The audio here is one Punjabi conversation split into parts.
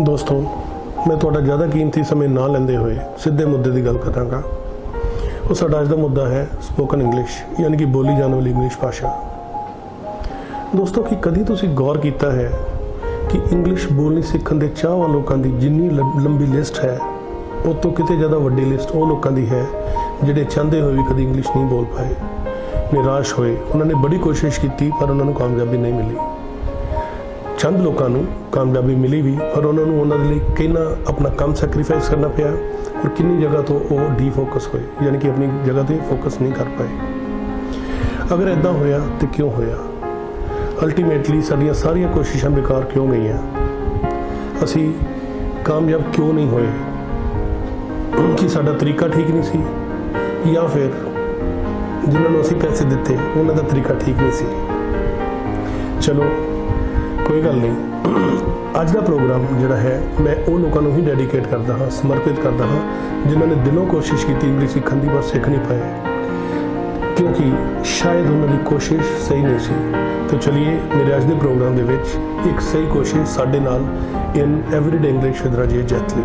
ਦੋਸਤੋ, ਮੈਂ ਤੁਹਾਡਾ ਜ਼ਿਆਦਾ ਕੀਮਤੀ ਸਮੇਂ ਨਾ ਲੈਂਦੇ ਹੋਏ ਸਿੱਧੇ ਮੁੱਦੇ ਦੀ ਗੱਲ ਕਰਾਂਗਾ। ਉਹ ਸਾਡਾ ਅੱਜ ਦਾ ਮੁੱਦਾ ਹੈ ਸਪੋਕਨ ਇੰਗਲਿਸ਼, ਯਾਨੀ ਕਿ ਬੋਲੀ ਜਾਣ ਵਾਲੀ ਇੰਗਲਿਸ਼ ਭਾਸ਼ਾ। ਦੋਸਤੋ, ਕੀ ਕਦੀ ਤੁਸੀਂ ਗੌਰ ਕੀਤਾ ਹੈ ਕਿ ਇੰਗਲਿਸ਼ ਬੋਲਣੀ ਸਿੱਖਣ ਦੇ ਚਾਹਵਾਨ ਲੋਕਾਂ ਦੀ ਜਿੰਨੀ ਲੰਬੀ ਲਿਸਟ ਹੈ, ਉਹ ਤੋਂ ਕਿਤੇ ਜ਼ਿਆਦਾ ਵੱਡੀ ਲਿਸਟ ਉਹ ਲੋਕਾਂ ਦੀ ਹੈ ਜਿਹੜੇ ਚਾਹੁੰਦੇ ਹੋਏ ਵੀ ਕਦੀ ਇੰਗਲਿਸ਼ ਨਹੀਂ ਬੋਲ ਪਾਏ, ਨਿਰਾਸ਼ ਹੋਏ। ਉਹਨਾਂ ਨੇ ਬੜੀ ਕੋਸ਼ਿਸ਼ ਕੀਤੀ ਪਰ ਉਹਨਾਂ ਨੂੰ ਕਾਮਯਾਬੀ ਨਹੀਂ ਮਿਲੀ। ਚੰਦ ਲੋਕਾਂ ਨੂੰ ਕਾਮਯਾਬੀ ਮਿਲੀ ਵੀ, ਪਰ ਉਹਨਾਂ ਨੂੰ ਉਹਨਾਂ ਦੇ ਲਈ ਕਿੰਨਾ ਆਪਣਾ ਕੰਮ ਸੈਕਰੀਫਾਈਸ ਕਰਨਾ ਪਿਆ ਔਰ ਕਿੰਨੀ ਜਗ੍ਹਾ ਤੋਂ ਉਹ ਡੀਫੋਕਸ ਹੋਏ, ਯਾਨੀ ਕਿ ਆਪਣੀ ਜਗ੍ਹਾ 'ਤੇ ਫੋਕਸ ਨਹੀਂ ਕਰ ਪਾਏ। ਅਗਰ ਇੱਦਾਂ ਹੋਇਆ ਤਾਂ ਕਿਉਂ ਹੋਇਆ? ਅਲਟੀਮੇਟਲੀ ਸਾਡੀਆਂ ਸਾਰੀਆਂ ਕੋਸ਼ਿਸ਼ਾਂ ਬੇਕਾਰ ਕਿਉਂ ਗਈਆਂ? ਅਸੀਂ ਕਾਮਯਾਬ ਕਿਉਂ ਨਹੀਂ ਹੋਏ? ਕਿ ਸਾਡਾ ਤਰੀਕਾ ਠੀਕ ਨਹੀਂ ਸੀ, ਜਾਂ ਫਿਰ ਜਿਨ੍ਹਾਂ ਨੂੰ ਅਸੀਂ ਪੈਸੇ ਦਿੱਤੇ ਉਹਨਾਂ ਦਾ ਤਰੀਕਾ ਠੀਕ ਨਹੀਂ ਸੀ? ਚਲੋ ਕੋਈ ਗੱਲ ਨਹੀਂ। ਅੱਜ ਦਾ ਪ੍ਰੋਗਰਾਮ ਜਿਹੜਾ ਹੈ ਮੈਂ ਉਹ ਲੋਕਾਂ ਨੂੰ ਹੀ ਡੈਡੀਕੇਟ ਕਰਦਾ ਹਾਂ, ਸਮਰਪਿਤ ਕਰਦਾ ਹਾਂ ਜਿਨ੍ਹਾਂ ਨੇ ਦਿਲੋਂ ਕੋਸ਼ਿਸ਼ ਕੀਤੀ ਇੰਗਲਿਸ਼ ਸਿੱਖਣ ਦੀ, ਬਸ ਸਿੱਖ ਨਹੀਂ ਪਾਏ ਕਿਉਂਕਿ ਸ਼ਾਇਦ ਉਹਨਾਂ ਦੀ ਕੋਸ਼ਿਸ਼ ਸਹੀ ਨਹੀਂ ਸੀ। ਤਾਂ ਚਲਿਏ ਮੇਰੇ ਅੱਜ ਦੇ ਪ੍ਰੋਗਰਾਮ ਦੇ ਵਿੱਚ ਇੱਕ ਸਹੀ ਕੋਸ਼ਿਸ਼ ਸਾਡੇ ਨਾਲ in everyday English with Rajesh Jaitley.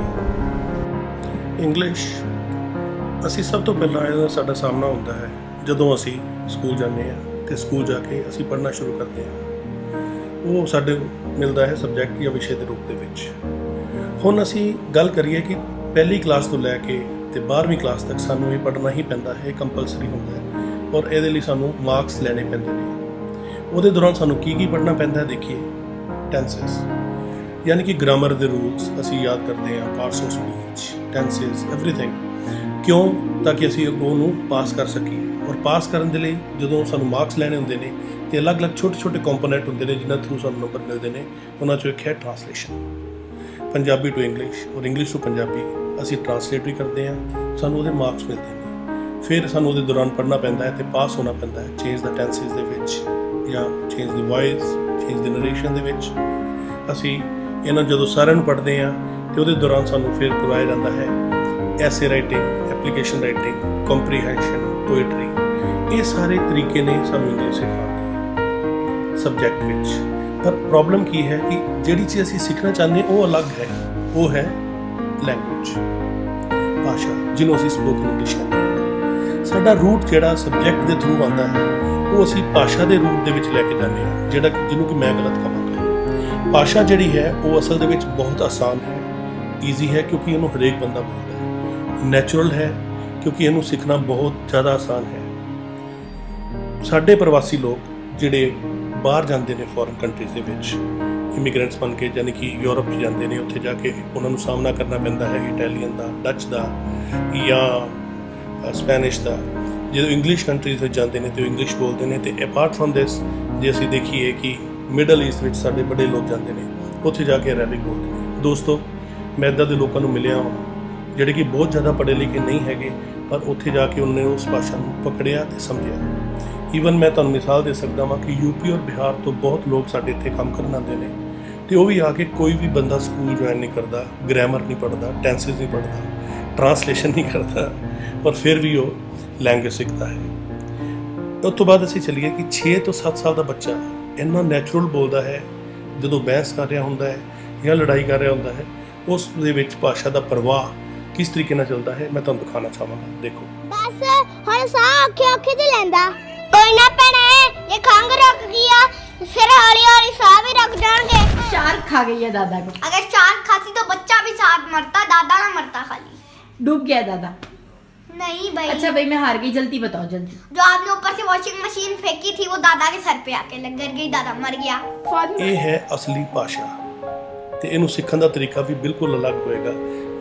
English ਅਸੀਂ ਸਭ ਤੋਂ ਪਹਿਲਾਂ ਇਹਦਾ ਸਾਡਾ ਸਾਹਮਣਾ ਹੁੰਦਾ ਹੈ ਜਦੋਂ ਅਸੀਂ ਸਕੂਲ ਜਾਂਦੇ ਹਾਂ ਅਤੇ ਸਕੂਲ ਜਾ ਕੇ ਅਸੀਂ ਪੜ੍ਹਨਾ ਸ਼ੁਰੂ ਕਰਦੇ ਹਾਂ। ਉਹ ਸਾਡੇ ਮਿਲਦਾ ਹੈ ਸਬਜੈਕਟ ਜਾਂ ਵਿਸ਼ੇ ਦੇ ਰੂਪ ਦੇ ਵਿੱਚ। ਹੁਣ ਅਸੀਂ ਗੱਲ ਕਰੀਏ ਕਿ ਪਹਿਲੀ ਕਲਾਸ ਤੋਂ ਲੈ ਕੇ ਅਤੇ 12ਵੀਂ ਕਲਾਸ ਤੱਕ ਸਾਨੂੰ ਇਹ ਪੜ੍ਹਨਾ ਹੀ ਪੈਂਦਾ ਹੈ, ਕੰਪਲਸਰੀ ਹੁੰਦਾ ਹੈ ਔਰ ਇਹਦੇ ਲਈ ਸਾਨੂੰ ਮਾਰਕਸ ਲੈਣੇ ਪੈਂਦੇ ਨੇ। ਉਹਦੇ ਦੌਰਾਨ ਸਾਨੂੰ ਕੀ ਪੜ੍ਹਨਾ ਪੈਂਦਾ ਹੈ? ਦੇਖੀਏ, ਟੈਂਸਸ ਯਾਨੀ ਕਿ ਗ੍ਰਾਮਰ ਦੇ ਰੂਲਸ ਅਸੀਂ ਯਾਦ ਕਰਦੇ ਹਾਂ, ਪਾਰਟਸ ਆਫ ਸਪੀਚ, ਟੈਂਸਸ, ਐਵਰੀਥਿੰਗ। ਕਿਉਂ? ਤਾਂ ਕਿ ਅਸੀਂ ਉਹਨੂੰ ਪਾਸ ਕਰ ਸਕੀਏ। ਔਰ ਪਾਸ ਕਰਨ ਦੇ ਲਈ ਜਦੋਂ ਸਾਨੂੰ ਮਾਰਕਸ ਲੈਣੇ ਹੁੰਦੇ ਨੇ ਅਤੇ ਅਲੱਗ-ਅਲੱਗ ਛੋਟੇ ਕੰਪੋਨੈਂਟ ਹੁੰਦੇ ਨੇ ਜਿਨ੍ਹਾਂ ਥਰੂ ਸਾਨੂੰ ਨੰਬਰ ਮਿਲਦੇ ਨੇ। ਉਹਨਾਂ 'ਚੋਂ ਇੱਕ ਹੈ ਟਰਾਂਸਲੇਸ਼ਨ, ਪੰਜਾਬੀ ਟੂ ਇੰਗਲਿਸ਼ ਔਰ ਇੰਗਲਿਸ਼ ਟੂ ਪੰਜਾਬੀ। ਅਸੀਂ ਟਰਾਂਸਲੇਟ ਵੀ ਕਰਦੇ ਹਾਂ, ਸਾਨੂੰ ਉਹਦੇ ਮਾਰਕਸ ਮਿਲਦੇ ਨੇ। ਫਿਰ ਸਾਨੂੰ ਉਹਦੇ ਦੌਰਾਨ ਪੜ੍ਹਨਾ ਪੈਂਦਾ ਹੈ ਅਤੇ ਪਾਸ ਹੋਣਾ ਪੈਂਦਾ ਹੈ, ਚੇਂਜ ਦਾ ਟੈਂਸਿਸ ਦੇ ਵਿੱਚ ਜਾਂ ਚੇਂਜ ਦੀ ਵੌਇਸ, ਚੇਂਜ ਦੀ ਨਰੇਸ਼ਨ ਦੇ ਵਿੱਚ। ਅਸੀਂ ਇਹਨਾਂ ਜਦੋਂ ਸਾਰਿਆਂ ਨੂੰ ਪੜ੍ਹਦੇ ਹਾਂ ਅਤੇ ਉਹਦੇ ਦੌਰਾਨ ਸਾਨੂੰ ਫਿਰ ਕਰਵਾਇਆ ਜਾਂਦਾ ਹੈ ਐਸੇ writing, application writing, comprehension, poetry. ਇਹ ਸਾਰੇ ਤਰੀਕੇ ਨੇ ਸਾਨੂੰ ਇੰਗਲਿਸ਼ ਸਿਖਾਉਣ ਦੇ ਸਬਜੈਕਟ ਵਿੱਚ। ਪਰ ਪ੍ਰੋਬਲਮ ਕੀ ਹੈ ਕਿ ਜਿਹੜੀ ਚੀਜ਼ ਅਸੀਂ ਸਿੱਖਣਾ ਚਾਹੁੰਦੇ ਹਾਂ ਉਹ ਅਲੱਗ ਹੈ। ਉਹ ਹੈ ਲੈਂਗੁਏਜ, ਭਾਸ਼ਾ, ਜਿਹਨੂੰ ਅਸੀਂ ਸਪੋਕਨ ਇੰਗਲਿਸ਼ ਕਹਿੰਦੇ ਹਾਂ। ਸਾਡਾ ਰੂਟ ਜਿਹੜਾ ਸਬਜੈਕਟ ਦੇ ਥਰੂ ਆਉਂਦਾ ਹੈ ਉਹ ਅਸੀਂ ਭਾਸ਼ਾ ਦੇ ਰੂਪ ਦੇ ਵਿੱਚ ਲੈ ਕੇ ਜਾਂਦੇ ਹਾਂ, ਜਿਹਨੂੰ ਕਿ ਮੈਂ ਗਲਤ ਕਹਾਂਗਾ। ਭਾਸ਼ਾ ਜਿਹੜੀ ਹੈ ਉਹ ਅਸਲ ਦੇ ਵਿੱਚ ਬਹੁਤ ਆਸਾਨ ਹੈ, ਈਜ਼ੀ ਹੈ ਕਿਉਂਕਿ ਇਹਨੂੰ ਹਰੇਕ ਬੰਦਾ ਬੋਲਦਾ ਹੈ। ਨੈਚੁਰਲ ਹੈ ਕਿਉਂਕਿ ਇਹਨੂੰ ਸਿੱਖਣਾ ਬਹੁਤ ਜ਼ਿਆਦਾ ਆਸਾਨ ਹੈ। ਸਾਡੇ ਪ੍ਰਵਾਸੀ ਲੋਕ ਜਿਹੜੇ ਬਾਹਰ ਜਾਂਦੇ ਨੇ ਫੋਰਨ ਕੰਟਰੀਜ਼ ਦੇ ਵਿੱਚ ਇਮੀਗ੍ਰੈਂਟਸ ਬਣ ਕੇ, ਯਾਨੀ ਕਿ ਯੂਰਪ 'ਚ ਜਾਂਦੇ ਨੇ, ਉੱਥੇ ਜਾ ਕੇ ਉਹਨਾਂ ਨੂੰ ਸਾਹਮਣਾ ਕਰਨਾ ਪੈਂਦਾ ਹੈ ਇਟਾਲੀਅਨ ਦਾ, ਡੱਚ ਦਾ ਜਾਂ ਸਪੈਨਿਸ਼ ਦਾ। ਜਦੋਂ ਇੰਗਲਿਸ਼ ਕੰਟਰੀਜ਼ ਵਿੱਚ ਜਾਂਦੇ ਨੇ ਅਤੇ ਉਹ ਇੰਗਲਿਸ਼ ਬੋਲਦੇ ਨੇ। ਅਤੇ ਅਪਾਰਟ ਫਰੋਮ ਦਿਸ, ਜੇ ਅਸੀਂ ਦੇਖੀਏ ਕਿ ਮਿਡਲ ਈਸਟ ਵਿੱਚ ਸਾਡੇ ਬੜੇ ਲੋਕ ਜਾਂਦੇ ਨੇ, ਉੱਥੇ ਜਾ ਕੇ ਅਰੈਬਿਕ ਬੋਲਦੇ ਨੇ। ਦੋਸਤੋ, ਮੈਂ ਇੱਦਾਂ ਦੇ ਲੋਕਾਂ ਨੂੰ ਮਿਲਿਆ ਹਾਂ ਜਿਹੜੇ ਕਿ ਬਹੁਤ ਜ਼ਿਆਦਾ ਪੜ੍ਹੇ ਲਿਖੇ ਨਹੀਂ ਹੈਗੇ, ਪਰ ਉੱਥੇ ਜਾ ਕੇ ਉਹਨੇ ਉਸ ਭਾਸ਼ਾ ਨੂੰ ਪਕੜਿਆ ਅਤੇ ਸਮਝਿਆ। ਈਵਨ ਮੈਂ ਤੁਹਾਨੂੰ ਮਿਸਾਲ ਦੇ ਸਕਦਾ ਹਾਂ ਕਿ ਯੂਪੀ ਔਰ ਬਿਹਾਰ ਤੋਂ ਬਹੁਤ ਲੋਕ ਸਾਡੇ ਇੱਥੇ ਕੰਮ ਕਰਨ ਆਉਂਦੇ ਨੇ ਅਤੇ ਉਹ ਵੀ ਆ ਕੇ, ਕੋਈ ਵੀ ਬੰਦਾ ਸਕੂਲ ਜੁਆਇਨ ਨਹੀਂ ਕਰਦਾ, ਗ੍ਰਾਮਰ ਨਹੀਂ ਪੜ੍ਹਦਾ, ਟੈਂਸਿਸ ਨਹੀਂ ਪੜ੍ਹਦਾ, ਟਰਾਂਸਲੇਸ਼ਨ ਨਹੀਂ ਕਰਦਾ, ਪਰ ਫਿਰ ਵੀ ਉਹ ਲੈਂਗੁਏਜ ਸਿੱਖਦਾ ਹੈ। ਉਸ ਤੋਂ ਬਾਅਦ ਅਸੀਂ ਚੱਲੀਏ ਕਿ 6 ਤੋਂ 7 ਸਾਲ ਦਾ ਬੱਚਾ ਇੰਨਾ ਨੈਚੁਰਲ ਬੋਲਦਾ ਹੈ, ਜਦੋਂ ਬਹਿਸ ਕਰ ਰਿਹਾ ਹੁੰਦਾ ਹੈ ਜਾਂ ਲੜਾਈ ਕਰ ਰਿਹਾ ਹੁੰਦਾ ਹੈ, ਉਸ ਦੇ ਵਿੱਚ ਭਾਸ਼ਾ ਦਾ ਪ੍ਰਵਾਹ ਕਿਸ ਤਰੀਕੇ ਨਾਲ ਚੱਲਦਾ ਹੈ ਮੈਂ ਤੁਹਾਨੂੰ ਦਿਖਾਉਣਾ ਚਾਹਾਂਗਾ। ਦੇਖੋ, ਬਸ ਹੁਣ ਸਾਹ ਔਖੇ ਤੇ ਲੈਂਦਾ। ਕੋਈ ਨਾ ਭੈਣੇ, ਇਹ ਖੰਘ ਰੁਕ ਗਿਆ, ਫਿਰ ਹੌਲੀ ਸਾਹ भी रुक जाएंगे। शार्क खा गई है दादा को। अगर शार्क खाती तो बच्चा भी साथ मरता, दादा ना मरता खाली। डूब गया दादा। नहीं भाई। अच्छा भाई, मैं हार गई, जल्दी बताओ जल्दी। जो आपने ऊपर से वॉशिंग मशीन फेंकी थी वो दादा के सर पे आके लग गई, दादा मर गया। ਇਹ ਹੈ ਅਸਲੀ ਭਾਸ਼ਾ ਅਤੇ ਇਹਨੂੰ ਸਿੱਖਣ ਦਾ ਤਰੀਕਾ ਵੀ ਬਿਲਕੁਲ ਅਲੱਗ ਹੋਏਗਾ।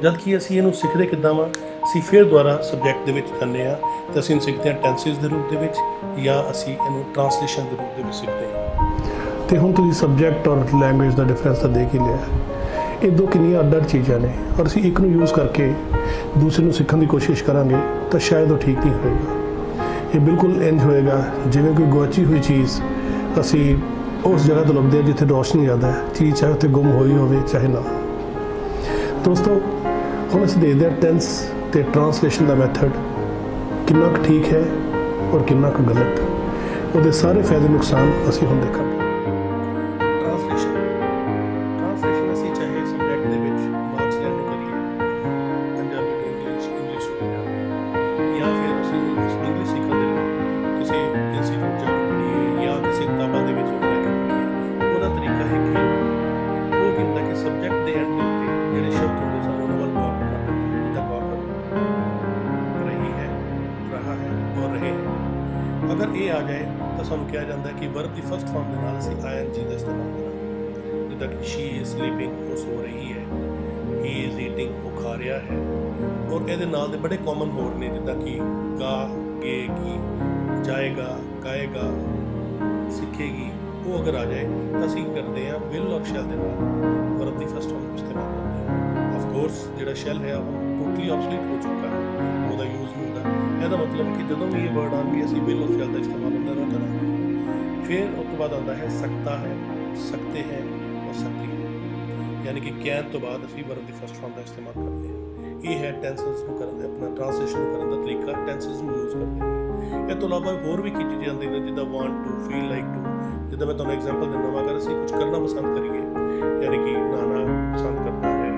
ਜਦ ਕਿ ਅਸੀਂ ਇਹਨੂੰ ਸਿੱਖਦੇ ਕਿੱਦਾਂ ਵਾ? ਅਸੀਂ ਫਿਰ ਦੁਬਾਰਾ ਸਬਜੈਕਟ ਦੇ ਵਿੱਚ ਜਾਂਦੇ ਹਾਂ ਅਤੇ ਅਸੀਂ ਇਹਨੂੰ ਸਿੱਖਦੇ ਹਾਂ ਟੈਂਸਿਸ ਦੇ ਰੂਪ ਦੇ ਵਿੱਚ, ਜਾਂ ਅਸੀਂ ਇਹਨੂੰ ਟਰਾਂਸਲੇਸ਼ਨ ਦੇ ਰੂਪ ਦੇ ਵਿੱਚ ਸਿੱਖਦੇ ਹਾਂ। ਅਤੇ ਹੁਣ ਤੁਸੀਂ ਸਬਜੈਕਟ ਔਰ ਲੈਂਗੁਏਜ ਦਾ ਡਿਫਰੈਂਸ ਤਾਂ ਦੇਖ ਹੀ ਲਿਆ। ਇਹ ਦੋ ਕਿੰਨੀਆਂ ਅੱਡ ਚੀਜ਼ਾਂ ਨੇ, ਔਰ ਅਸੀਂ ਇੱਕ ਨੂੰ ਯੂਜ਼ ਕਰਕੇ ਦੂਸਰੇ ਨੂੰ ਸਿੱਖਣ ਦੀ ਕੋਸ਼ਿਸ਼ ਕਰਾਂਗੇ ਤਾਂ ਸ਼ਾਇਦ ਉਹ ਠੀਕ ਨਹੀਂ ਹੋਏਗਾ। ਇਹ ਬਿਲਕੁਲ ਇੰਝ ਹੋਏਗਾ ਜਿਵੇਂ ਕੋਈ ਗੁਆਚੀ ਹੋਈ ਚੀਜ਼ ਅਸੀਂ ਉਸ ਜਗ੍ਹਾ ਤੋਂ ਲੱਭਦੇ ਹਾਂ ਜਿੱਥੇ ਰੋਸ਼ਨੀ ਜ਼ਿਆਦਾ ਹੈ, ਚੀਜ਼ ਚਾਹੇ ਉੱਥੇ ਗੁੰਮ ਹੋਈ ਹੋਵੇ ਚਾਹੇ ਨਾ। ਦੋਸਤੋ, ਹੁਣ ਅਸੀਂ ਦੇਖਦੇ ਹਾਂ ਟੈਂਸ ਅਤੇ ਟਰਾਂਸਲੇਸ਼ਨ ਦਾ ਮੈਥਡ ਕਿੰਨਾ ਕੁ ਠੀਕ ਹੈ ਔਰ ਕਿੰਨਾ ਕੁ ਗਲਤ। ਉਹਦੇ ਸਾਰੇ ਫਾਇਦੇ ਨੁਕਸਾਨ ਅਸੀਂ ਹੁਣ ਦੇਖਾਂਗੇ। ਟਰਾਂਸਲੇਸ਼ਨ ਅਸੀਂ ਚਾਹੇ ਸਬਜੈਕਟ ਦੇ ਵਿੱਚ ਇਹ ਆ ਜਾਏ ਤਾਂ ਸਾਨੂੰ ਕਿਹਾ ਜਾਂਦਾ ਕਿ ਵਰਬ ਦੀ ਫਸਟ ਫਾਰਮ ਦੇ ਨਾਲ ਅਸੀਂ ing ਦਾ ਇਸਤੇਮਾਲ ਕਰਾਂਗੇ। ਜਿੱਦਾਂ ਕਿ she is sleeping, ਉਹ ਸੋ ਰਹੀ ਹੈ, he is eating, ਉਹ ਖਾ ਰਿਹਾ ਹੈ। ਔਰ ਇਹਦੇ ਨਾਲ ਦੇ ਬੜੇ ਕਾਮਨ ਹੋਰ ਨੇ, ਜਿੱਦਾਂ ਕਿ ਗਏਗੀ, ਜਾਏਗਾ, ਗਾਏਗਾ, ਸਿੱਖੇਗੀ। ਉਹ ਅਗਰ ਆ ਜਾਏ ਤਾਂ ਅਸੀਂ ਕਰਦੇ ਹਾਂ will ਔਰ shall ਦੇ ਨਾਲ ਵਰਬ ਦੀ ਫਸਟ ਫਾਰਮ ਇਸਤੇਮਾਲ ਕਰਦੇ ਹਾਂ। ਆਫ ਕੋਰਸ ਜਿਹੜਾ shall ਹੈ ਉਹ ਟੋਟਲੀ ਆਬਸੋਲੀਟ ਹੋ ਚੁੱਕਾ ਹੈ, ਉਹਦਾ ਯੂਜ਼ ਨਹੀਂ ਹੁੰਦਾ। ਇਹਦਾ ਮਤਲਬ ਕਿ ਜਦੋਂ ਵੀ ਇਹ ਵਰਡ ਆਉਣਗੇ ਅਸੀਂ will ਔਰ shall ਦਾ ਇਸਤੇਮਾਲ ਹੁੰਦਾ ਨਾ ਕਰਾਂਗੇ। ਫਿਰ ਉਸ ਤੋਂ ਬਾਅਦ ਆਉਂਦਾ ਹੈ ਸਕਤਾ ਹੈ, ਸਕਤੇ ਹੈ ਔਰ ਸਕਤੀ ਹੈ, ਯਾਨੀ ਕਿ ਕੈਨ ਤੋਂ ਬਾਅਦ ਅਸੀਂ ਵਰਬ ਦੀ ਫਸਟ ਫਾਰਮ ਦਾ ਇਸਤੇਮਾਲ ਕਰਦੇ ਹਾਂ। ਇਹ ਹੈ ਟੈਂਸਸ ਨੂੰ ਕਰਨ ਦਾ ਆਪਣਾ ਟ੍ਰਾਂਸਲੇਸ਼ਨ ਕਰਨ ਦਾ ਤਰੀਕਾ, ਟੈਂਸਸ ਨੂੰ ਯੂਜ਼ ਕਰਦੇ ਹਾਂ। ਇਹ ਤੋਂ ਇਲਾਵਾ ਹੋਰ ਵੀ ਕੀ ਚੀਜ਼ਾਂ ਜਾਂਦੀਆਂ ਨੇ, ਜਿੱਦਾਂ want to, feel like to. ਜਿੱਦਾਂ ਮੈਂ ਤੁਹਾਨੂੰ ਐਗਜ਼ਾਮਪਲ ਦਿੰਦਾ ਹਾਂ, ਅਗਰ ਅਸੀਂ ਕੁਝ ਕਰਨਾ ਪਸੰਦ ਕਰੀਏ, ਯਾਨੀ ਕਿ ਨਹਾਣਾ ਪਸੰਦ ਕਰਦਾ ਹੈ,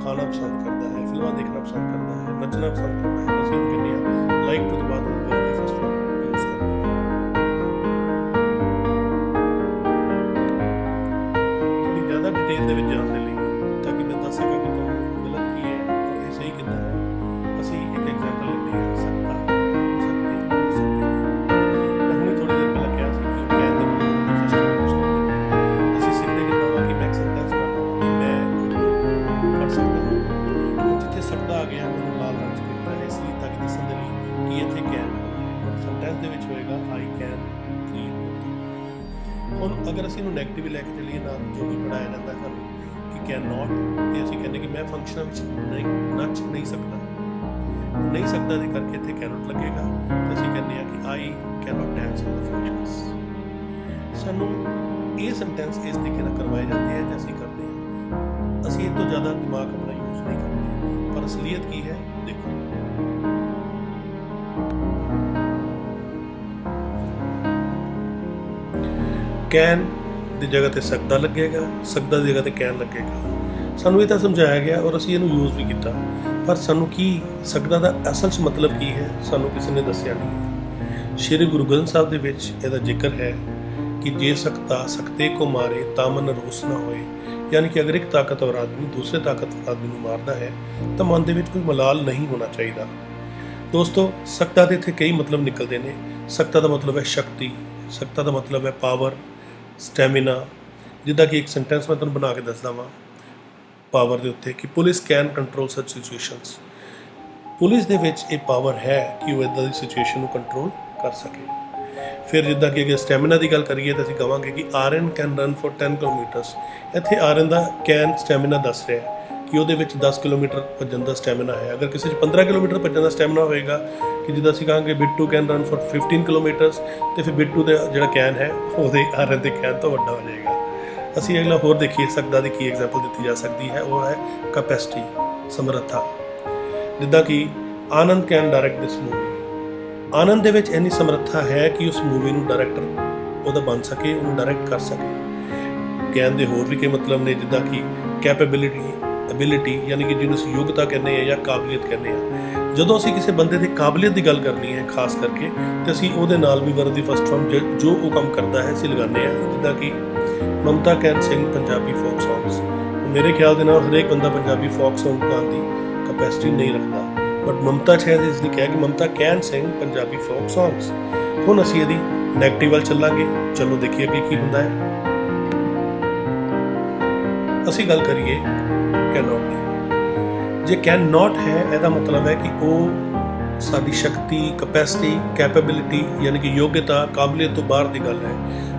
ਖਾਣਾ ਪਸੰਦ ਕਰਦਾ ਹੈ, ਫਿਲਮਾਂ ਦੇਖਣਾ ਪਸੰਦ ਕਰਦਾ ਹੈ, ਨੱਚਣਾ ਪਸੰਦ ਕਰਦਾ ਹੈ, ਤਾਂ ਅਸੀਂ ਉਹ ਕਹਿੰਦੇ ਹਾਂ ਲਾਈਕ ਟੂ ਤੋਂ ਬਾਅਦ ਵਰਬ ਦੀ ਫਸਟ ਫਾਰਮ ਯੂਜ਼ ਕਰਦੇ ਹਾਂ। ਥੋੜੀ ਜ਼ਿਆਦਾ ਡਿਟੇਲ ਦੇ ਵਿੱਚ ਜਾਣ ਦੇ ਲਈ, ਤਾਂ ਕਿ ਮੈਂ ਦੱਸ ਸਕਾਂ ਕਿ ਤੁਹਾਨੂੰ ਗਲਤ ਕੀ ਹੈ ਔਰ ਇਹ ਸਹੀ ਕਿੱਦਾਂ ਹੈ, ਅਸੀਂ ਇੱਕ ਐਗਜ਼ਾਮਪਲ ਲੈਂਦੇ ਹਾਂ ਸਕਤਾ, ਸਕਤੇ, ਸਕਤੇ। ਮੈਂ ਹੁਣੇ ਥੋੜੀ ਦੇਰ ਪਹਿਲਾਂ ਕਿਹਾ ਸੀ ਕਿ ਕੈਨ ਦੇ ਨਾਲ ਵਰਬ ਦੀ ਫਸਟ ਫਾਰਮ ਯੂਜ਼ ਕਰਦੇ ਹਾਂ। ਅਸੀਂ ਸਿੱਖਦੇ ਕਿੱਦਾਂ ਵਾ ਕਿ ਮੈਂ ਸੈਂਟੈਂਸ ਬਣਾਉਣਾ ਕਿ ਮੈਂ ਪੜ੍ਹ ਸਕਦਾ ਹਾਂ। ਜਿੱਥੇ ਸਕਦਾ ਆ ਗਿਆ ਮੈਨੂੰ ਲਾਲ ਰੰਗ 'ਚ ਕੀਤਾ ਹੈ, ਇਸ ਲਈ ਤਾਂ ਕਿ ਦੱਸਣ ਦੇ ਲਈ ਕਿ ਇੱਥੇ ਕੈਨ ਔਰ ਸੈਂਟੈਂਸ ਦੇ ਵਿੱਚ ਹੋਏਗਾ ਆਈ ਕੈਨ ਰੀਡ। ਹੁਣ ਅਗਰ ਅਸੀਂ ਇਹਨੂੰ ਨੈਗੇਟਿਵ ਲੈ ਕੇ ਚੱਲੀਏ ਨਾਲ, ਜੋ ਕਿ ਪੜ੍ਹਾਇਆ ਜਾਂਦਾ ਹੈ ਸਾਨੂੰ ਕਿ ਕੈਨ ਨਾਟ, ਤੇ ਅਸੀਂ ਕਹਿੰਦੇ ਕਿ ਮੈਂ ਫੰਕਸ਼ਨਾਂ ਵਿੱਚ ਨੱਚ ਨਹੀਂ ਸਕਦਾ, ਨਹੀਂ ਸਕਦਾ ਦੇ ਕਰਕੇ ਇੱਥੇ ਕੈਨੋਟ ਲੱਗੇਗਾ, ਤੇ ਅਸੀਂ ਕਹਿੰਦੇ ਹਾਂ ਕਿ ਆਈ ਕੈਨੋਟ ਡਾਂਸ ਇਨ ਦ ਫੰਕਸ਼ਨਸ। ਸਾਨੂੰ ਇਹ ਸੈਂਟੈਂਸ ਇਸ ਤਰੀਕੇ ਨਾਲ ਕਰਵਾਏ ਜਾਂਦੇ ਆ ਜਾਂ ਅਸੀਂ ਕਰਦੇ ਹਾਂ। ਅਸੀਂ ਇਹ ਤੋਂ ਜ਼ਿਆਦਾ ਦਿਮਾਗ ਆਪਣਾ ਯੂਜ਼ ਨਹੀਂ ਕਰਦੇ, ਪਰ ਅਸਲੀਅਤ ਕੀ ਹੈ ਦੇਖੋ। ਕੈਨ ਦੀ ਜਗ੍ਹਾ ਤੇ ਸਕਦਾ ਲੱਗੇਗਾ, ਸਕਦਾ ਦੀ ਜਗ੍ਹਾ ਤੇ ਕੈਨ ਲੱਗੇਗਾ। ਸਾਨੂੰ ਇਹ ਤਾਂ ਸਮਝਾਇਆ ਗਿਆ ਔਰ ਅਸੀਂ ਇਹਨੂੰ ਯੂਜ਼ ਵੀ ਕੀਤਾ, ਪਰ ਸਾਨੂੰ ਕੀ ਸਕਦਾ ਦਾ ਅਸਲ 'ਚ ਮਤਲਬ ਕੀ ਹੈ ਸਾਨੂੰ ਕਿਸੇ ਨੇ ਦੱਸਿਆ ਨਹੀਂ। ਸ਼੍ਰੀ ਗੁਰੂ ਗ੍ਰੰਥ ਸਾਹਿਬ ਦੇ ਵਿੱਚ ਇਹਦਾ ਜ਼ਿਕਰ ਹੈ ਕਿ ਜੇ ਸਕਤਾ ਸਕਤੇ ਕੋ ਮਾਰੇ ਤਾਂ ਮਨ ਰੋਸ ਨਾ ਹੋਏ, ਯਾਨੀ ਕਿ ਅਗਰ ਇੱਕ ਤਾਕਤਵਰ ਆਦਮੀ ਦੂਸਰੇ ਤਾਕਤਵਰ ਆਦਮੀ ਨੂੰ ਮਾਰਦਾ ਹੈ ਤਾਂ ਮਨ ਦੇ ਵਿੱਚ ਕੋਈ ਮਲਾਲ ਨਹੀਂ ਹੋਣਾ ਚਾਹੀਦਾ। ਦੋਸਤੋ, ਸਕਤਾ ਦੇ ਇੱਥੇ ਕਈ ਮਤਲਬ ਨਿਕਲਦੇ ਨੇ। ਸਕਤਾ ਦਾ ਮਤਲਬ ਹੈ ਸ਼ਕਤੀ, ਸਕਤਾ ਦਾ ਮਤਲਬ ਹੈ ਪਾਵਰ, ਸਟੈਮਿਨਾ। ਜਿੱਦਾਂ ਕਿ ਇੱਕ ਸੈਂਟੈਂਸ ਮੈਂ ਤੁਹਾਨੂੰ ਬਣਾ ਕੇ ਦੱਸਦਾ ਵਾਂ ਪਾਵਰ ਦੇ ਉੱਤੇ ਕਿ police can control such situations. Police ਦੇ ਵਿੱਚ ਇਹ ਪਾਵਰ ਹੈ ਕਿ ਉਹ ਇੱਦਾਂ ਦੀ ਸਿਚੁਏਸ਼ਨ ਨੂੰ ਕੰਟਰੋਲ ਕਰ ਸਕੇ। ਫਿਰ ਜਿੱਦਾਂ ਕਿ ਅਗਰ ਸਟੈਮਿਨਾ ਦੀ ਗੱਲ ਕਰੀਏ ਤਾਂ ਅਸੀਂ ਕਹਾਂਗੇ ਕਿ ਆਰਨ ਕੈਨ ਰਨ ਫॉर 10 ਕਿਲੋਮੀਟਰਸ। ਇੱਥੇ ਆਰਨ ਦਾ ਕੈਨ ਸਟੈਮਿਨਾ ਦੱਸ ਰਿਹਾ ਕਿ ਉਹਦੇ ਵਿੱਚ 10 ਕਿਲੋਮੀਟਰ ਭੱਜਣ ਦਾ ਸਟੈਮਿਨਾ ਹੈ। ਅਗਰ ਕਿਸੇ 'ਚ 15 ਕਿਲੋਮੀਟਰ ਭੱਜਣ ਦਾ ਸਟੈਮਿਨਾ ਹੋਏਗਾ, ਕਿ ਜਿੱਦਾਂ ਅਸੀਂ ਕਹਾਂਗੇ Bittu can run for 15 kilometres, ਤੇ ਫਿਰ ਬਿੱਟੂ ਦਾ ਜਿਹੜਾ ਕੈਨ ਹੈ ਉਹਦੇ ਆਰਨ ਦੇ ਕੈਨ ਤੋਂ ਵੱਡਾ ਹੋ ਜਾਏਗਾ। ਅਸੀਂ ਅਗਲਾ ਹੋਰ ਦੇਖੀਏ ਸਕਦਾ ਦੀ ਕੀ ਐਗਜ਼ਾਮਪਲ ਦਿੱਤੀ ਜਾ ਸਕਦੀ ਹੈ, ਉਹ ਹੈ ਕੈਪੈਸਿਟੀ, ਸਮਰੱਥਾ। ਜਿੱਦਾਂ ਕਿ ਆਨੰਦ ਕੈਨ ਡਾਇਰੈਕਟ ਦਿਸ ਮੂਵੀ। ਆਨੰਦ ਦੇ ਵਿੱਚ ਇੰਨੀ ਸਮਰੱਥਾ ਹੈ ਕਿ ਉਸ ਮੂਵੀ ਨੂੰ ਡਾਇਰੈਕਟਰ ਉਹਦਾ ਬਣ ਸਕੇ, ਉਹਨੂੰ ਡਾਇਰੈਕਟ ਕਰ ਸਕੇ। ਕੈਨ ਦੇ ਹੋਰ ਵੀ ਕਈ ਮਤਲਬ ਨੇ, ਜਿੱਦਾਂ ਕਿ ਕੈਪੇਬਿਲਿਟੀ, ਯਾਨੀ ਕਿ ਜਿਹਨੂੰ ਅਸੀਂ ਯੋਗਤਾ ਕਹਿੰਦੇ ਹਾਂ ਜਾਂ ਕਾਬਲੀਅਤ ਕਹਿੰਦੇ ਹਾਂ। ਜਦੋਂ ਅਸੀਂ ਕਿਸੇ ਬੰਦੇ ਦੀ ਕਾਬਲੀਅਤ ਦੀ ਗੱਲ ਕਰਨੀ ਹੈ ਖਾਸ ਕਰਕੇ, ਤੇ ਅਸੀਂ ਉਹਦੇ ਨਾਲ ਵੀ ਵਰਬ ਦੀ ਫਸਟ ਫਾਰਮ ਜੋ ਉਹ ਕੰਮ ਕਰਦਾ ਹੈ ਅਸੀਂ ਲਗਾਉਂਦੇ ਹਾਂ। ਜਿੱਦਾਂ ਕਿ Mamta can sing Punjabi folk songs. ਮੇਰੇ ਖਿਆਲ ਦੇ ਨਾਲ ਹਰੇਕ ਬੰਦਾ ਪੰਜਾਬੀ ਫੋਕ ਸੌਂਗ ਗਾਉਣ ਦੀ ਕੈਪੈਸਿਟੀ ਨਹੀਂ ਰੱਖਦਾ, ਬਟ ਮਮਤਾ ਸ਼ਾਇਦ ਇਸ ਲਈ ਕਿਹਾ ਕਿ Mamta can sing Punjabi folk songs. ਹੁਣ ਅਸੀਂ ਇਹਦੀ ਨੈਗੇਟਿਵ ਵੱਲ ਚੱਲਾਂਗੇ। ਚਲੋ ਦੇਖੀਏ ਅੱਗੇ ਕੀ ਹੁੰਦਾ ਹੈ। ਅਸੀਂ ਗੱਲ ਕਰੀਏ ਕੈਨ ਨਾਟ ਦੀ। ਜੇ ਕੈਨ ਨਾਟ ਹੈ, ਇਹਦਾ ਮਤਲਬ ਹੈ ਕਿ ਉਹ ਸਾਡੀ ਸ਼ਕਤੀ, ਕੈਪੈਸਿਟੀ, ਕੈਪੇਬਿਲਿਟੀ ਯਾਨੀ ਕਿ ਯੋਗਤਾ, ਕਾਬਲੀਅਤ ਤੋਂ ਬਾਹਰ ਦੀ ਗੱਲ ਹੈ।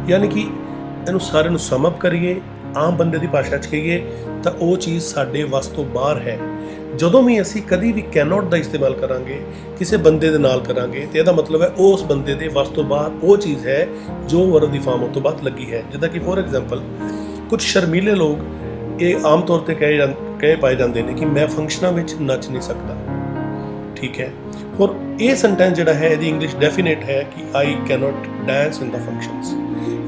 ਯਾਨੀ ਕਿ ਇਹਨੂੰ ਸਾਰੇ ਨੂੰ ਸਮ ਅਪ ਕਰੀਏ, ਆਮ ਬੰਦੇ ਦੀ ਭਾਸ਼ਾ 'ਚ ਕਹੀਏ ਤਾਂ ਉਹ ਚੀਜ਼ ਸਾਡੇ ਵੱਸ ਤੋਂ ਬਾਹਰ ਹੈ। ਜਦੋਂ ਵੀ ਅਸੀਂ ਕਦੀ ਵੀ ਕੈਨ ਨਾਟ ਦਾ ਇਸਤੇਮਾਲ ਕਰਾਂਗੇ, ਕਿਸੇ ਬੰਦੇ ਦੇ ਨਾਲ ਕਰਾਂਗੇ, ਤੇ ਇਹਦਾ ਮਤਲਬ ਹੈ ਉਸ ਬੰਦੇ ਦੇ ਵੱਸ ਤੋਂ ਬਾਹਰ ਉਹ ਚੀਜ਼ ਹੈ ਜੋ ਵਰਬ ਦੀ ਫਾਰਮ ਤੋਂ ਬਾਅਦ ਲੱਗੀ ਹੈ। ਜਿੱਦਾਂ ਕਿ ਫੋਰ ਐਗਜ਼ਾਮਪਲ ਕੁਝ ਸ਼ਰਮੀਲੇ ਲੋਕ ਇਹ ਆਮ ਤੌਰ ਤੇ ਕਹੇ ਪਾਏ ਜਾਂਦੇ ਨੇ ਕਿ ਮੈਂ ਫੰਕਸ਼ਨਾਂ ਵਿੱਚ ਨੱਚ ਨਹੀਂ ਸਕਦਾ। ਠੀਕ ਹੈ, ਔਰ ਇਹ ਸੈਂਟੈਂਸ ਜਿਹੜਾ ਹੈ ਇਹਦੀ ਇੰਗਲਿਸ਼ ਡੈਫੀਨੇਟ ਹੈ ਕਿ ਆਈ ਕੈਨੋਟ ਡਾਂਸ ਇਨ ਦ ਫੰਕਸ਼ਨਸ।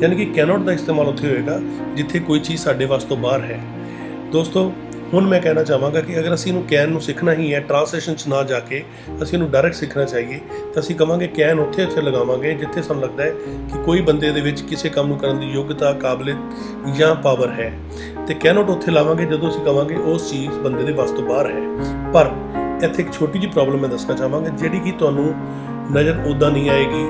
ਯਾਨੀ ਕਿ ਕੈਨੋਟ ਦਾ ਇਸਤੇਮਾਲ ਉੱਥੇ ਹੋਏਗਾ ਜਿੱਥੇ ਕੋਈ ਚੀਜ਼ ਸਾਡੇ ਵੱਸ ਤੋਂ ਬਾਹਰ ਹੈ। ਦੋਸਤੋ, ਹੁਣ ਮੈਂ ਕਹਿਣਾ ਚਾਹਾਂਗਾ ਕਿ ਅਗਰ ਅਸੀਂ ਇਹਨੂੰ ਕੈਨ ਨੂੰ ਸਿੱਖਣਾ ਹੀ ਹੈ, ਟ੍ਰਾਂਸਲੇਸ਼ਨ 'ਚ ਨਾ ਜਾ ਕੇ ਅਸੀਂ ਇਹਨੂੰ ਡਾਇਰੈਕਟ ਸਿੱਖਣਾ ਚਾਹੀਏ, ਤਾਂ ਅਸੀਂ ਕਹਾਂਗੇ ਕੈਨ ਉੱਥੇ ਲਗਾਵਾਂਗੇ ਜਿੱਥੇ ਸਾਨੂੰ ਲੱਗਦਾ ਹੈ ਕਿ ਕੋਈ ਬੰਦੇ ਦੇ ਵਿੱਚ ਕਿਸੇ ਕੰਮ ਨੂੰ ਕਰਨ ਦੀ ਯੋਗਤਾ, ਕਾਬਲੀਅਤ ਜਾਂ ਪਾਵਰ ਹੈ, ਤੇ ਕੈਨੋਟ ਉੱਥੇ ਲਾਵਾਂਗੇ ਜਦੋਂ ਅਸੀਂ ਕਹਾਂਗੇ ਉਸ ਚੀਜ਼ ਬੰਦੇ ਦੇ ਵੱਸ ਤੋਂ ਬਾਹਰ ਹੈ। ਪਰ ਇੱਥੇ ਇੱਕ ਛੋਟੀ ਜਿਹੀ ਪ੍ਰੋਬਲਮ ਮੈਂ ਦੱਸਣਾ ਚਾਹਾਂਗਾ, ਜਿਹੜੀ ਕਿ ਤੁਹਾਨੂੰ ਨਜ਼ਰ ਉੱਦਾਂ ਨਹੀਂ ਆਏਗੀ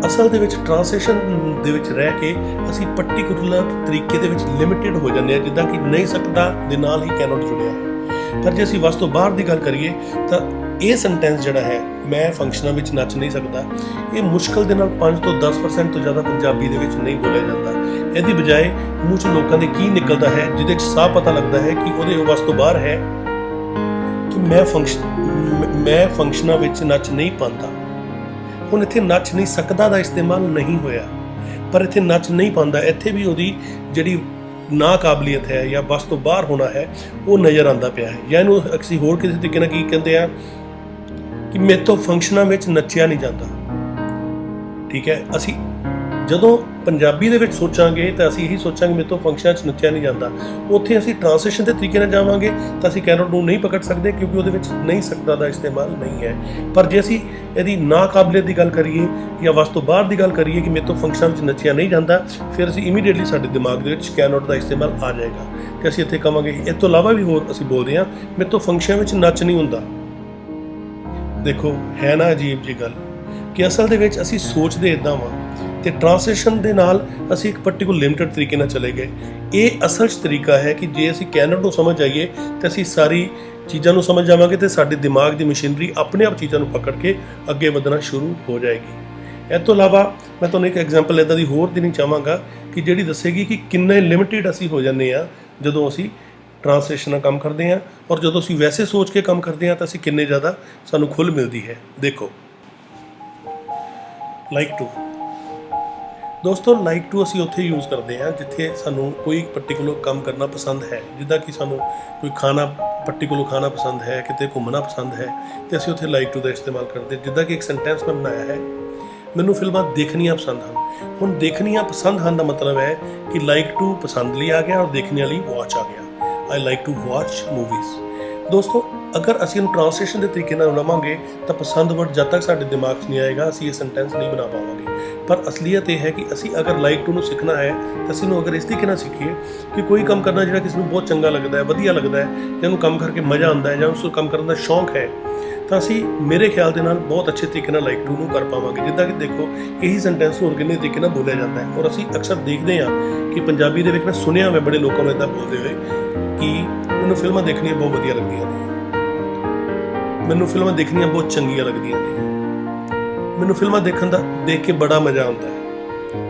ਅਸਲ ਦੇ ਵਿੱਚ ਟ੍ਰਾਂਸਲੇਸ਼ਨ ਦੇ ਵਿੱਚ ਰਹਿ ਕੇ ਅਸੀਂ ਪਾਰਟਿਕੂਲਰ ਤਰੀਕੇ ਦੇ ਵਿੱਚ ਲਿਮਿਟਿਡ ਹੋ ਜਾਂਦੇ ਹਾਂ, ਜਿੱਦਾਂ ਕਿ ਨਹੀਂ ਸਕਦਾ ਦੇ ਨਾਲ ਹੀ ਕੈਨੋਟ ਜੁੜਿਆ ਹੈ। ਪਰ ਜੇ ਅਸੀਂ ਵਸ ਤੋਂ ਬਾਹਰ ਦੀ ਗੱਲ ਕਰੀਏ ਤਾਂ ਇਹ ਸੈਂਟੈਂਸ ਜਿਹੜਾ ਹੈ, ਮੈਂ ਫੰਕਸ਼ਨਾਂ ਵਿੱਚ ਨੱਚ ਨਹੀਂ ਸਕਦਾ, ਇਹ ਮੁਸ਼ਕਲ ਦੇ ਨਾਲ 5 ਤੋਂ 10% ਤੋਂ ਜ਼ਿਆਦਾ ਪੰਜਾਬੀ ਦੇ ਵਿੱਚ ਨਹੀਂ ਬੋਲਿਆ ਜਾਂਦਾ। ਇਹਦੀ ਬਜਾਏ ਮੂੰਹ 'ਚ ਲੋਕਾਂ ਦੇ ਕੀ ਨਿਕਲਦਾ ਹੈ, ਜਿਹਦੇ 'ਚ ਸਾਫ਼ ਪਤਾ ਲੱਗਦਾ ਹੈ ਕਿ ਉਹਦੇ ਵਸ ਤੋਂ ਬਾਹਰ ਹੈ ਕਿ ਮੈਂ ਫੰਕਸ਼ਨਾਂ ਵਿੱਚ ਨੱਚ ਨਹੀਂ ਪਾਉਂਦਾ। ਹੁਣ ਇੱਥੇ ਨੱਚ ਨਹੀਂ ਸਕਦਾ ਦਾ ਇਸਤੇਮਾਲ ਨਹੀਂ ਹੋਇਆ, ਪਰ ਇੱਥੇ ਨੱਚ ਨਹੀਂ ਪਾਉਂਦਾ, ਇੱਥੇ ਵੀ ਉਹਦੀ ਜਿਹੜੀ ਨਾਕਾਬਲੀਅਤ ਹੈ ਜਾਂ ਬਸ ਤੋਂ ਬਾਹਰ ਹੋਣਾ ਹੈ ਉਹ ਨਜ਼ਰ ਆਉਂਦਾ ਪਿਆ ਹੈ। ਜਾਂ ਇਹਨੂੰ ਅਸੀਂ ਹੋਰ ਕਿਸੇ ਤਰੀਕੇ ਨਾਲ ਕੀ ਕਹਿੰਦੇ ਆ ਕਿ ਮੇਰੇ ਤੋਂ ਫੰਕਸ਼ਨਾਂ ਵਿੱਚ ਨੱਚਿਆ ਨਹੀਂ ਜਾਂਦਾ। ਠੀਕ ਹੈ, ਅਸੀਂ ਜਦੋਂ ਪੰਜਾਬੀ ਦੇ ਵਿੱਚ ਸੋਚਾਂਗੇ ਤਾਂ ਅਸੀਂ ਇਹੀ ਸੋਚਾਂਗੇ ਮੇਰੇ ਤੋਂ ਫੰਕਸ਼ਨਾਂ 'ਚ ਨੱਚਿਆ ਨਹੀਂ ਜਾਂਦਾ। ਉੱਥੇ ਅਸੀਂ ਟ੍ਰਾਂਸਲੇਸ਼ਨ ਦੇ ਤਰੀਕੇ ਨਾਲ ਜਾਵਾਂਗੇ ਤਾਂ ਅਸੀਂ ਕੈਨੋਟ ਨੂੰ ਨਹੀਂ ਪਕੜ ਸਕਦੇ, ਕਿਉਂਕਿ ਉਹਦੇ ਵਿੱਚ ਨਹੀਂ ਸਕਦਾ ਦਾ ਇਸਤੇਮਾਲ ਨਹੀਂ ਹੈ। ਪਰ ਜੇ ਅਸੀਂ ਇਹਦੀ ਨਾਕਾਬਲੀਅਤ ਦੀ ਗੱਲ ਕਰੀਏ ਜਾਂ ਵਸ ਤੋਂ ਬਾਹਰ ਦੀ ਗੱਲ ਕਰੀਏ ਕਿ ਮੇਰੇ ਤੋਂ ਫੰਕਸ਼ਨਾਂ ਵਿੱਚ ਨੱਚਿਆ ਨਹੀਂ ਜਾਂਦਾ, ਫਿਰ ਅਸੀਂ ਇਮੀਡੀਏਟਲੀ ਸਾਡੇ ਦਿਮਾਗ ਦੇ ਵਿੱਚ ਕੈਨੋਟ ਦਾ ਇਸਤੇਮਾਲ ਆ ਜਾਏਗਾ ਤੇ ਅਸੀਂ ਇੱਥੇ ਕਹਾਂਗੇ। ਇਸ ਤੋਂ ਇਲਾਵਾ ਵੀ ਹੋਰ ਅਸੀਂ ਬੋਲਦੇ ਹਾਂ ਮੇਰੇ ਤੋਂ ਫੰਕਸ਼ਨ ਵਿੱਚ ਨੱਚ ਨਹੀਂ ਹੁੰਦਾ। ਦੇਖੋ ਹੈ ਨਾ ਅਜੀਬ ਜੀ ਗੱਲ ਕਿ ਅਸਲ ਦੇ ਵਿੱਚ ਅਸੀਂ ਸੋਚਦੇ ਇੱਦਾਂ ਵਾਂ ਤੇ ਟ੍ਰਾਂਸਲੇਸ਼ਨ ਦੇ ਨਾਲ ਅਸੀਂ ਇੱਕ ਪਾਰਟਿਕੂਲਰ ਲਿਮਿਟਡ ਤਰੀਕੇ ਨਾਲ ਚਲੇ ਗਏ। ਇਹ ਅਸਲ 'ਚ ਤਰੀਕਾ ਹੈ ਕਿ ਜੇ ਅਸੀਂ ਕੈਨੋਟ ਨੂੰ ਸਮਝ ਜਾਈਏ ਤਾਂ ਅਸੀਂ ਸਾਰੀ ਚੀਜ਼ਾਂ ਨੂੰ ਸਮਝ ਜਾਵਾਂਗੇ ਤੇ ਸਾਡੇ ਦਿਮਾਗ ਦੀ ਮਸ਼ੀਨਰੀ ਆਪਣੇ ਆਪ ਚੀਜ਼ਾਂ ਨੂੰ ਪਕੜ ਕੇ ਅੱਗੇ ਵਧਣਾ ਸ਼ੁਰੂ ਹੋ ਜਾਏਗੀ। ਇਸ ਤੋਂ ਇਲਾਵਾ ਮੈਂ ਤੁਹਾਨੂੰ ਇੱਕ ਐਗਜ਼ਾਮਪਲ ਇੱਦਾਂ ਦੀ ਹੋਰ ਦੇਣੀ ਚਾਹਾਂਗਾ ਕਿ ਜਿਹੜੀ ਦੱਸੇਗੀ ਕਿ ਕਿੰਨੇ ਲਿਮਿਟਿਡ ਅਸੀਂ ਹੋ ਜਾਂਦੇ ਹਾਂ ਜਦੋਂ ਅਸੀਂ ਟ੍ਰਾਂਸਲੇਸ਼ਨ ਨਾਲ ਕੰਮ ਕਰਦੇ ਹਾਂ, ਔਰ ਜਦੋਂ ਅਸੀਂ ਵੈਸੇ ਸੋਚ ਕੇ ਕੰਮ ਕਰਦੇ ਹਾਂ ਤਾਂ ਅਸੀਂ ਕਿੰਨੇ ਜ਼ਿਆਦਾ ਸਾਨੂੰ ਖੁੱਲ੍ਹ ਮਿਲਦੀ ਹੈ। ਦੇਖੋ ਲਾਈਕ ਟੂ ਦੋਸਤੋ, ਲਾਈਕ ਟੂ ਅਸੀਂ ਉੱਥੇ ਯੂਜ਼ ਕਰਦੇ ਹਾਂ ਜਿੱਥੇ ਸਾਨੂੰ ਕੋਈ ਪਾਰਟਿਕੂਲਰ ਕੰਮ ਕਰਨਾ ਪਸੰਦ ਹੈ। ਜਿੱਦਾਂ ਕਿ ਸਾਨੂੰ ਕੋਈ ਪਾਰਟਿਕੂਲਰ ਖਾਣਾ ਪਸੰਦ ਹੈ, ਕਿਤੇ ਘੁੰਮਣਾ ਪਸੰਦ ਹੈ, ਤੇ ਅਸੀਂ ਉੱਥੇ ਲਾਈਕ ਟੂ ਦਾ ਇਸਤੇਮਾਲ ਕਰਦੇ। ਜਿੱਦਾਂ ਕਿ ਇੱਕ ਸੈਂਟੈਂਸ ਮੈਂ ਬਣਾਇਆ ਹੈ, ਮੈਨੂੰ ਫਿਲਮਾਂ ਦੇਖਣੀਆਂ ਪਸੰਦ ਹਨ। ਹੁਣ ਦੇਖਣੀਆਂ ਪਸੰਦ ਹਨ ਦਾ ਮਤਲਬ ਹੈ ਕਿ ਲਾਈਕ ਟੂ ਪਸੰਦ ਲਈ ਆ ਗਿਆ ਔਰ ਦੇਖਣੇ ਵਾਲੀ ਵਾਚ ਆ ਗਿਆ। I like to watch movies. ਦੋਸਤੋ, ਅਗਰ ਅਸੀਂ ਇਹਨੂੰ ਟ੍ਰਾਂਸਲੇਸ਼ਨ ਦੇ ਤਰੀਕੇ ਨਾਲ ਲਵਾਂਗੇ ਤਾਂ ਪਸੰਦ ਵਰਡ ਜਦ ਤੱਕ ਸਾਡੇ ਦਿਮਾਗ 'ਚ ਨਹੀਂ ਆਏਗਾ ਅਸੀਂ ਇਹ ਸੈਂਟੈਂਸ ਨਹੀਂ ਬਣਾ ਪਾਵਾਂਗੇ। ਪਰ ਅਸਲੀਅਤ ਇਹ ਹੈ ਕਿ ਅਸੀਂ ਅਗਰ ਲਾਈਕ ਟੂ ਨੂੰ ਸਿੱਖਣਾ ਹੈ ਤਾਂ ਅਸੀਂ ਨੂੰ ਅਗਰ ਇਸ ਤਰੀਕੇ ਨਾਲ ਸਿੱਖੀਏ ਕਿ ਕੋਈ ਕੰਮ ਕਰਨਾ ਜਿਹੜਾ ਕਿਸੇ ਨੂੰ ਬਹੁਤ ਚੰਗਾ ਲੱਗਦਾ ਹੈ, ਵਧੀਆ ਲੱਗਦਾ ਹੈ, ਜਾਂ ਉਹਨੂੰ ਕੰਮ ਕਰਕੇ ਮਜ਼ਾ ਆਉਂਦਾ ਹੈ, ਜਾਂ ਉਸ ਨੂੰ ਕੰਮ ਕਰਨ ਦਾ ਸ਼ੌਂਕ ਹੈ, ਤਾਂ ਅਸੀਂ ਮੇਰੇ ਖਿਆਲ ਦੇ ਨਾਲ ਬਹੁਤ ਅੱਛੇ ਤਰੀਕੇ ਨਾਲ ਲਾਈਕ ਟੂ ਨੂੰ ਕਰ ਪਾਵਾਂਗੇ। ਜਿੱਦਾਂ ਕਿ ਦੇਖੋ ਇਹੀ ਸੈਂਟੈਂਸ ਹੋਰ ਕਿੰਨੇ ਤਰੀਕੇ ਨਾਲ ਬੋਲਿਆ ਜਾਂਦਾ ਹੈ, ਔਰ ਅਸੀਂ ਅਕਸਰ ਦੇਖਦੇ ਹਾਂ ਕਿ ਪੰਜਾਬੀ ਦੇ ਵਿੱਚ ਮੈਂ ਸੁਣਿਆ ਮੈਂ ਬੜੇ ਲੋਕਾਂ ਨੂੰ ਇੱਦਾਂ ਬੋਲਦੇ ਹੋਏ ਕਿ ਮੈਨੂੰ ਫਿਲਮਾਂ ਦੇਖਣੀਆਂ ਬਹੁਤ ਵਧੀਆ ਲੱਗਦੀਆਂ ਨੇ, ਮੈਨੂੰ ਫਿਲਮਾਂ ਦੇਖਣੀਆਂ ਬਹੁਤ ਚੰਗੀਆਂ ਲੱਗਦੀਆਂ ਨੇ, ਮੈਨੂੰ ਫਿਲਮਾਂ ਦੇਖ ਕੇ ਬੜਾ ਮਜ਼ਾ ਆਉਂਦਾ ਹੈ।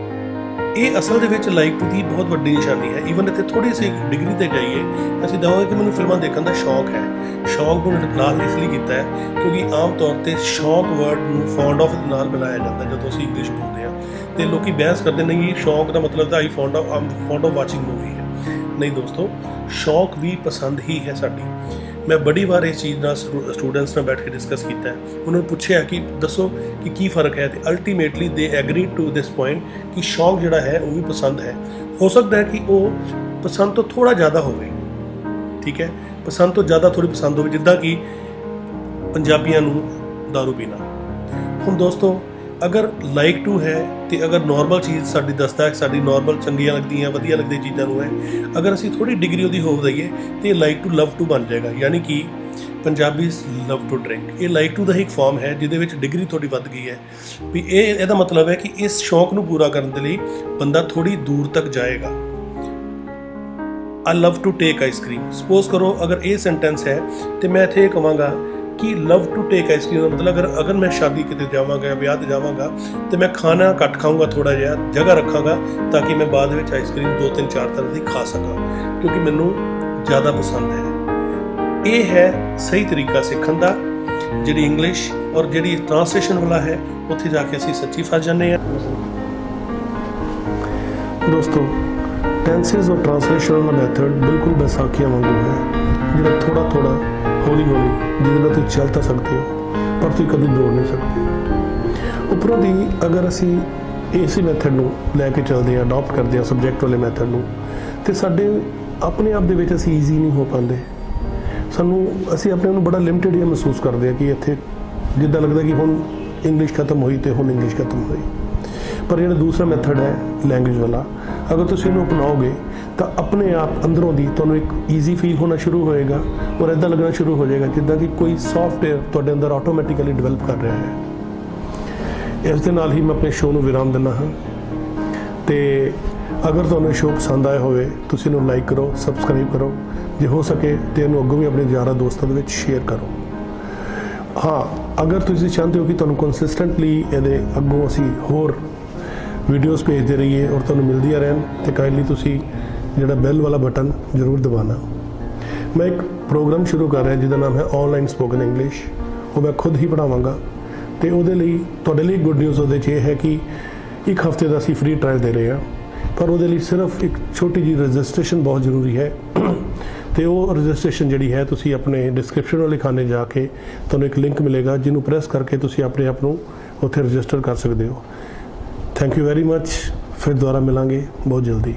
ਇਹ ਅਸਲ ਦੇ ਵਿੱਚ ਲਾਈਕ ਟੂ ਦੀ ਬਹੁਤ ਵੱਡੀ ਨਿਸ਼ਾਨੀ ਹੈ। ਈਵਨ ਇੱਥੇ ਥੋੜੀ ਜਿਹੀ ਡਿਗਰੀ ਤੇ ਜਾਈਏ ਅਸੀਂ ਦਵਾਂਗੇ ਕਿ ਮੈਨੂੰ ਫਿਲਮਾਂ ਦੇਖਣ ਦਾ ਸ਼ੌਂਕ ਹੈ। ਸ਼ੌਂਕ ਨੂੰ ਨਾਲ ਇਸ ਲਈ ਕੀਤਾ ਹੈ ਕਿਉਂਕਿ ਆਮ ਤੌਰ ਤੇ ਸ਼ੌਂਕ ਵਰਡ ਨੂੰ ਫੌਂਡ ਆਫ ਦੇ ਨਾਲ ਮਿਲਾਇਆ ਜਾਂਦਾ ਜਦੋਂ ਅਸੀਂ ਇੰਗਲਿਸ਼ ਬੋਲਦੇ ਹਾਂ, ਤੇ ਲੋਕੀ ਬਹਿਸ ਕਰਦੇ ਨਹੀਂ ਸ਼ੌਂਕ ਦਾ ਮਤਲਬ ਤਾਂ ਆਈ ਫੌਂਡ ਆਫ ਵਾਚਿੰਗ ਮੂਵੀ ਹੈ। ਨਹੀਂ ਦੋਸਤੋ, ਸ਼ੌਂਕ ਵੀ ਪਸੰਦ ਹੀ ਹੈ ਸਾਡੀ। ਮੈਂ ਬੜੀ ਵਾਰ ਇਸ ਚੀਜ਼ ਨਾਲ ਸਟੂਡੈਂਟਸ ਨਾਲ ਬੈਠ ਕੇ ਡਿਸਕਸ ਕੀਤਾ ਹੈ, ਉਹਨਾਂ ਨੂੰ ਪੁੱਛਿਆ ਕਿ ਦੱਸੋ ਕਿ ਕੀ ਫ਼ਰਕ ਹੈ, ਤੇ ਅਲਟੀਮੇਟਲੀ ਦੇ ਐਗਰੀ ਟੂ ਦਿਸ ਪੁਆਇੰਟ ਕਿ ਸ਼ੌਂਕ ਜਿਹੜਾ ਹੈ ਉਹ ਵੀ ਪਸੰਦ ਹੈ। ਹੋ ਸਕਦਾ ਹੈ ਕਿ ਉਹ ਪਸੰਦ ਤੋਂ ਥੋੜ੍ਹਾ ਜ਼ਿਆਦਾ ਹੋਵੇ, ਠੀਕ ਹੈ, ਪਸੰਦ ਤੋਂ ਜ਼ਿਆਦਾ ਥੋੜ੍ਹੀ ਪਸੰਦ ਹੋਵੇ, ਜਿੱਦਾਂ ਕਿ ਪੰਜਾਬੀਆਂ ਨੂੰ ਦਾਰੂ ਪੀਣਾ। ਹੁਣ ਦੋਸਤੋ, ਅਗਰ ਲਾਈਕ ਟੂ ਹੈ ਤੇ ਅਗਰ ਨੋਰਮਲ ਚੀਜ਼ ਸਾਡੀ ਦੱਸਦਾ ਹੈ ਸਾਡੀ ਨੋਰਮਲ ਚੰਗੀਆਂ ਲੱਗਦੀਆਂ ਵਧੀਆ ਲੱਗਦੀਆਂ ਚੀਜ਼ਾਂ ਨੂੰ ਹੈ, ਅਗਰ ਅਸੀਂ ਥੋੜ੍ਹੀ ਡਿਗਰੀ ਉਹਦੀ ਹੋ ਦਈਏ ਤੇ ਲਾਈਕ ਟੂ ਲਵ ਟੂ ਬਣ ਜਾਏਗਾ। ਯਾਨੀ ਕਿ ਪੰਜਾਬੀਜ਼ ਲਵ ਟੂ ਡਰਿੰਕ, ਇਹ ਲਾਈਕ ਟੂ ਦਾ ਹੀ ਇੱਕ ਫਾਰਮ ਹੈ ਜਿਹਦੇ ਵਿੱਚ ਡਿਗਰੀ ਥੋੜ੍ਹੀ ਵੱਧ ਗਈ ਹੈ। ਵੀ ਇਹਦਾ ਮਤਲਬ ਹੈ ਕਿ ਇਸ ਸ਼ੌਂਕ ਨੂੰ ਪੂਰਾ ਕਰਨ ਦੇ ਲਈ ਬੰਦਾ ਥੋੜ੍ਹੀ ਦੂਰ ਤੱਕ ਜਾਏਗਾ। I love to take ice cream, suppose ਕਰੋ ਅਗਰ ਇਹ ਸੈਂਟੈਂਸ ਹੈ ਤੇ ਮੈਂ ਇੱਥੇ ਇਹ ਕਹਾਂਗਾ ਕਿ ਲਵ ਟੂ ਟੇਕ ਆਈਸਕ੍ਰੀਮ ਦਾ ਮਤਲਬ ਅਗਰ ਮੈਂ ਸ਼ਾਦੀ ਕਿਤੇ ਜਾਵਾਂਗਾ, ਵਿਆਹ 'ਤੇ ਜਾਵਾਂਗਾ ਤੇ ਮੈਂ ਖਾਣਾ ਘੱਟ ਖਾਊਂਗਾ, ਥੋੜ੍ਹਾ ਜਿਹਾ ਜਗ੍ਹਾ ਰੱਖਾਂਗਾ ਤਾਂ ਕਿ ਮੈਂ ਬਾਅਦ ਵਿੱਚ ਆਈਸਕ੍ਰੀਮ 2-3-4 ਤਰ੍ਹਾਂ ਦੀ ਖਾ ਸਕਾਂ, ਕਿਉਂਕਿ ਮੈਨੂੰ ਜ਼ਿਆਦਾ ਪਸੰਦ ਹੈ। ਇਹ ਹੈ ਸਹੀ ਤਰੀਕਾ ਸਿੱਖਣ ਦਾ। ਜਿਹੜੀ ਇੰਗਲਿਸ਼ ਔਰ ਜਿਹੜੀ ਟ੍ਰਾਂਸਲੇਸ਼ਨ ਵਾਲਾ ਹੈ ਉੱਥੇ ਜਾ ਕੇ ਅਸੀਂ ਸੱਚੀ ਫਸ ਜਾਂਦੇ ਹਾਂ। ਦੋਸਤੋ, ਟੈਂਸਿਸ ਔਰ ਟ੍ਰਾਂਸਲੇਸ਼ਨ ਵਾਲਾ ਮੈਥਡ ਬਿਲਕੁਲ ਬੈਸਾਖੀਆਂ ਵਾਂਗੂ ਹੈ, ਜਿਹੜਾ ਥੋੜ੍ਹਾ ਹੌਲੀ ਜਿਹਦੇ ਨਾਲ ਤੁਸੀਂ ਚੱਲ ਤਾਂ ਸਕਦੇ ਹੋ ਪਰ ਤੁਸੀਂ ਕਦੇ ਦੌੜ ਨਹੀਂ ਸਕਦੇ। ਉੱਪਰੋਂ ਦੀ ਅਗਰ ਅਸੀਂ ਇਸੇ ਮੈਥਡ ਨੂੰ ਲੈ ਕੇ ਚੱਲਦੇ ਹਾਂ, ਅਡਾਪਟ ਕਰਦੇ ਹਾਂ ਸਬਜੈਕਟ ਵਾਲੇ ਮੈਥਡ ਨੂੰ, ਤੇ ਸਾਡੇ ਆਪਣੇ ਆਪ ਦੇ ਵਿੱਚ ਅਸੀਂ ਈਜ਼ੀ ਨਹੀਂ ਹੋ ਪਾਉਂਦੇ। ਅਸੀਂ ਆਪਣੇ ਨੂੰ ਬੜਾ ਲਿਮਿਟਡ ਜਿਹਾ ਮਹਿਸੂਸ ਕਰਦੇ ਹਾਂ ਕਿ ਇੱਥੇ ਜਿੱਦਾਂ ਲੱਗਦਾ ਕਿ ਹੁਣ ਇੰਗਲਿਸ਼ ਖਤਮ ਹੋਈ ਤੇ ਹੁਣ ਇੰਗਲਿਸ਼ ਖਤਮ ਹੋਈ। ਪਰ ਜਿਹੜਾ ਦੂਸਰਾ ਮੈਥਡ ਹੈ ਲੈਂਗੁਏਜ ਵਾਲਾ, ਅਗਰ ਤੁਸੀਂ ਇਹਨੂੰ ਅਪਣਾਓਗੇ ਤਾਂ ਆਪਣੇ ਆਪ ਅੰਦਰੋਂ ਦੀ ਤੁਹਾਨੂੰ ਇੱਕ ਈਜ਼ੀ ਫੀਲ ਹੋਣਾ ਸ਼ੁਰੂ ਹੋਏਗਾ ਔਰ ਇੱਦਾਂ ਲੱਗਣਾ ਸ਼ੁਰੂ ਹੋ ਜਾਏਗਾ ਜਿੱਦਾਂ ਕਿ ਕੋਈ ਸੌਫਟਵੇਅਰ ਤੁਹਾਡੇ ਅੰਦਰ ਆਟੋਮੈਟਿਕਲੀ ਡਿਵੈਲਪ ਕਰ ਰਿਹਾ ਹੈ। ਇਸ ਦੇ ਨਾਲ ਹੀ ਮੈਂ ਆਪਣੇ ਸ਼ੋਅ ਨੂੰ ਵਿਰਾਮ ਦਿੰਦਾ ਹਾਂ ਤੇ ਅਗਰ ਤੁਹਾਨੂੰ ਇਹ ਸ਼ੋਅ ਪਸੰਦ ਆਇਆ ਹੋਵੇ ਤੁਸੀਂ ਇਹਨੂੰ ਲਾਈਕ ਕਰੋ, ਸਬਸਕ੍ਰਾਈਬ ਕਰੋ, ਜੇ ਹੋ ਸਕੇ ਤੇ ਇਹਨੂੰ ਅੱਗੋਂ ਵੀ ਆਪਣੇ ਯਾਰਾਂ ਦੋਸਤਾਂ ਦੇ ਵਿੱਚ ਸ਼ੇਅਰ ਕਰੋ। ਹਾਂ, ਅਗਰ ਤੁਸੀਂ ਚਾਹੁੰਦੇ ਹੋ ਕਿ ਤੁਹਾਨੂੰ ਕੰਸਿਸਟੈਂਟਲੀ ਇਹਦੇ ਅੱਗੋਂ ਅਸੀਂ ਹੋਰ ਵੀਡੀਓਜ਼ ਭੇਜਦੇ ਰਹੀਏ ਔਰ ਤੁਹਾਨੂੰ ਮਿਲਦੀਆਂ ਰਹਿਣ ਤੇ ਕਾਈਂਡਲੀ ਤੁਸੀਂ ਜਿਹੜਾ ਬੈਲ ਵਾਲਾ ਬਟਨ ਜ਼ਰੂਰ ਦਬਾਉਣਾ। ਮੈਂ ਇੱਕ ਪ੍ਰੋਗਰਾਮ ਸ਼ੁਰੂ ਕਰ ਰਿਹਾ ਜਿਹਦਾ ਨਾਮ ਹੈ ਆਨਲਾਈਨ ਸਪੋਕਨ ਇੰਗਲਿਸ਼। ਉਹ ਮੈਂ ਖੁਦ ਹੀ ਪੜ੍ਹਾਵਾਂਗਾ ਤੇ ਉਹਦੇ ਲਈ ਤੁਹਾਡੇ ਲਈ ਗੁੱਡ ਨਿਊਜ਼ ਉਹਦੇ 'ਚ ਇਹ ਹੈ ਕਿ ਇੱਕ ਹਫ਼ਤੇ ਦਾ ਅਸੀਂ ਫ੍ਰੀ ਟਰਾਇਲ ਦੇ ਰਹੇ ਹਾਂ, ਪਰ ਉਹਦੇ ਲਈ ਸਿਰਫ ਇੱਕ ਛੋਟੀ ਜਿਹੀ ਰਜਿਸਟ੍ਰੇਸ਼ਨ ਬਹੁਤ ਜ਼ਰੂਰੀ ਹੈ ਤੇ ਉਹ ਰਜਿਸਟ੍ਰੇਸ਼ਨ ਜਿਹੜੀ ਹੈ ਤੁਸੀਂ ਆਪਣੇ ਡਿਸਕ੍ਰਿਪਸ਼ਨ ਵਾਲੇ ਖਾਨੇ ਜਾ ਕੇ ਤੁਹਾਨੂੰ ਇੱਕ ਲਿੰਕ ਮਿਲੇਗਾ ਜਿਹਨੂੰ ਪ੍ਰੈਸ ਕਰਕੇ ਤੁਸੀਂ ਆਪਣੇ ਆਪ ਨੂੰ ਉੱਥੇ ਰਜਿਸਟਰ ਕਰ ਸਕਦੇ ਹੋ। Thank you very much. ਫਿਰ ਦੁਬਾਰਾ ਮਿਲਾਂਗੇ ਬਹੁਤ ਜਲਦੀ।